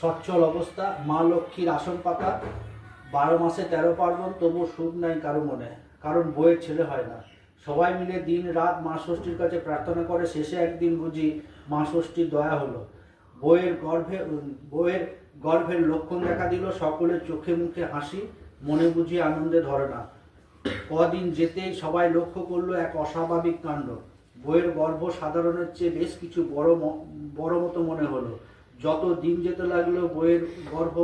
সচ্ছল অবস্থা, মা লক্ষ্মীর আসন পাতা, 12 মাসে 13 পার্বণ, তবু সুখ নাই কারো মনে, কারণ বইয়ের ছেলে হয় না। সবাই মিলে দিন রাত মা ষষ্ঠীর কাছে প্রার্থনা করে, শেষে একদিন বুঝি মা ষষ্ঠীর দয়া হলো। বইয়ের গর্ভের লক্ষণ দেখা দিল, সকলের চোখে মুখে হাসি, মনে বুঝি আনন্দে ধরে না। কদিন যেতেই সবাই লক্ষ্য করলো এক অস্বাভাবিক কাণ্ড। বইয়ের গর্ভ সাধারণের চেয়ে বেশ কিছু বড় মতো মনে হলো। যত দিন যেতে লাগলো বইয়ের গর্ভ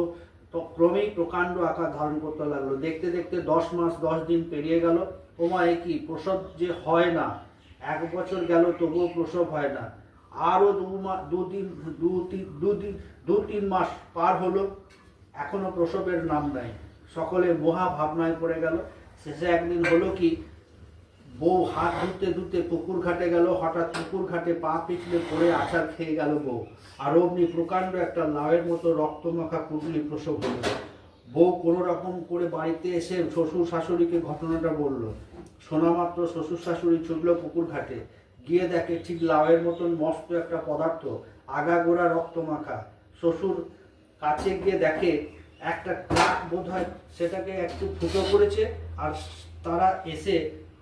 ক্রমেই প্রকাণ্ড আকার ধারণ করতে লাগলো। দেখতে দেখতে 10 মাস 10 দিন পেরিয়ে গেল। ওমা, এ কি, প্রসব যে হয় না! 1 বছর গেল, তবুও প্রসব হয় না। আরও 2-3 মাস পার হলো, এখনো প্রসবের নাম নাই। সকলে মহা ভাবনায় পড়ে গেল। শেষে একদিন হলো কি, বউ হাত ধুতে ধুতে পুকুর ঘাটে গেল। হঠাৎ পুকুর ঘাটে পা পিছলে পড়ে আছাড় খেয়ে গেল বউ। আর অমনি প্রকাণ্ড একটা লাউয়ের মতো রক্তমাখা পুটলি প্রসব হলো। বউ কোনো রকম করে বাড়িতে এসে শ্বশুর শাশুড়িকে ঘটনাটা বলল। শোনা মাত্র শ্বশুর শাশুড়ি ছুটল পুকুর ঘাটে। গিয়ে দেখে ঠিক লাউয়ের মতন মস্ত একটা পদার্থ, আগাগোড়া রক্তমাখা। শ্বশুর কাছে গিয়ে দেখে একটা ট্রাক বোধ হয় সেটাকে একটু ফুটো করেছে, আর তারা এসে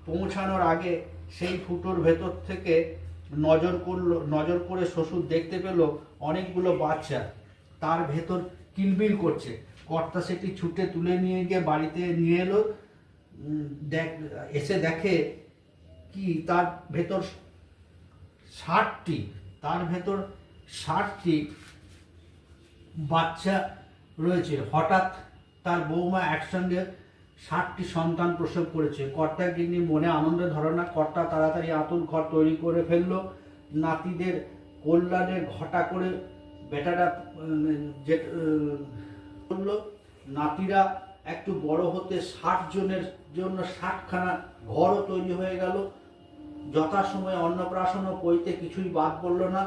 পৌঁছানোর আগে সেই ফুটোর ভেতর থেকে নজর করে শ্বশুর দেখতে পেল অনেকগুলো বাচ্চা তার ভেতর কিলবিল করছে। কর্তা সেটি ছুটে তুলে নিয়ে গিয়ে বাড়িতে নিয়ে এলো। এসে দেখে কি, তার ভেতর 60টি বাচ্চা রয়েছে। হঠাৎ তার বৌমা একসঙ্গে 60টি সন্তান প্রসব করেছে। কর্তা গিন্নি মনে আনন্দে ধরে না। কর্তা তাড়াতাড়ি আতুর ঘর তৈরি করে ফেললো। নাতিদের কল্যাণে ঘটা করে বেটারা করলো। নাতিরা একটু বড় হতে 60 জনের জন্য 60খানা ঘরও তৈরি হয়ে গেল। যথাসময়ে অন্নপ্রাশন ও পৈতে কিছুই বাদ পড়ল না।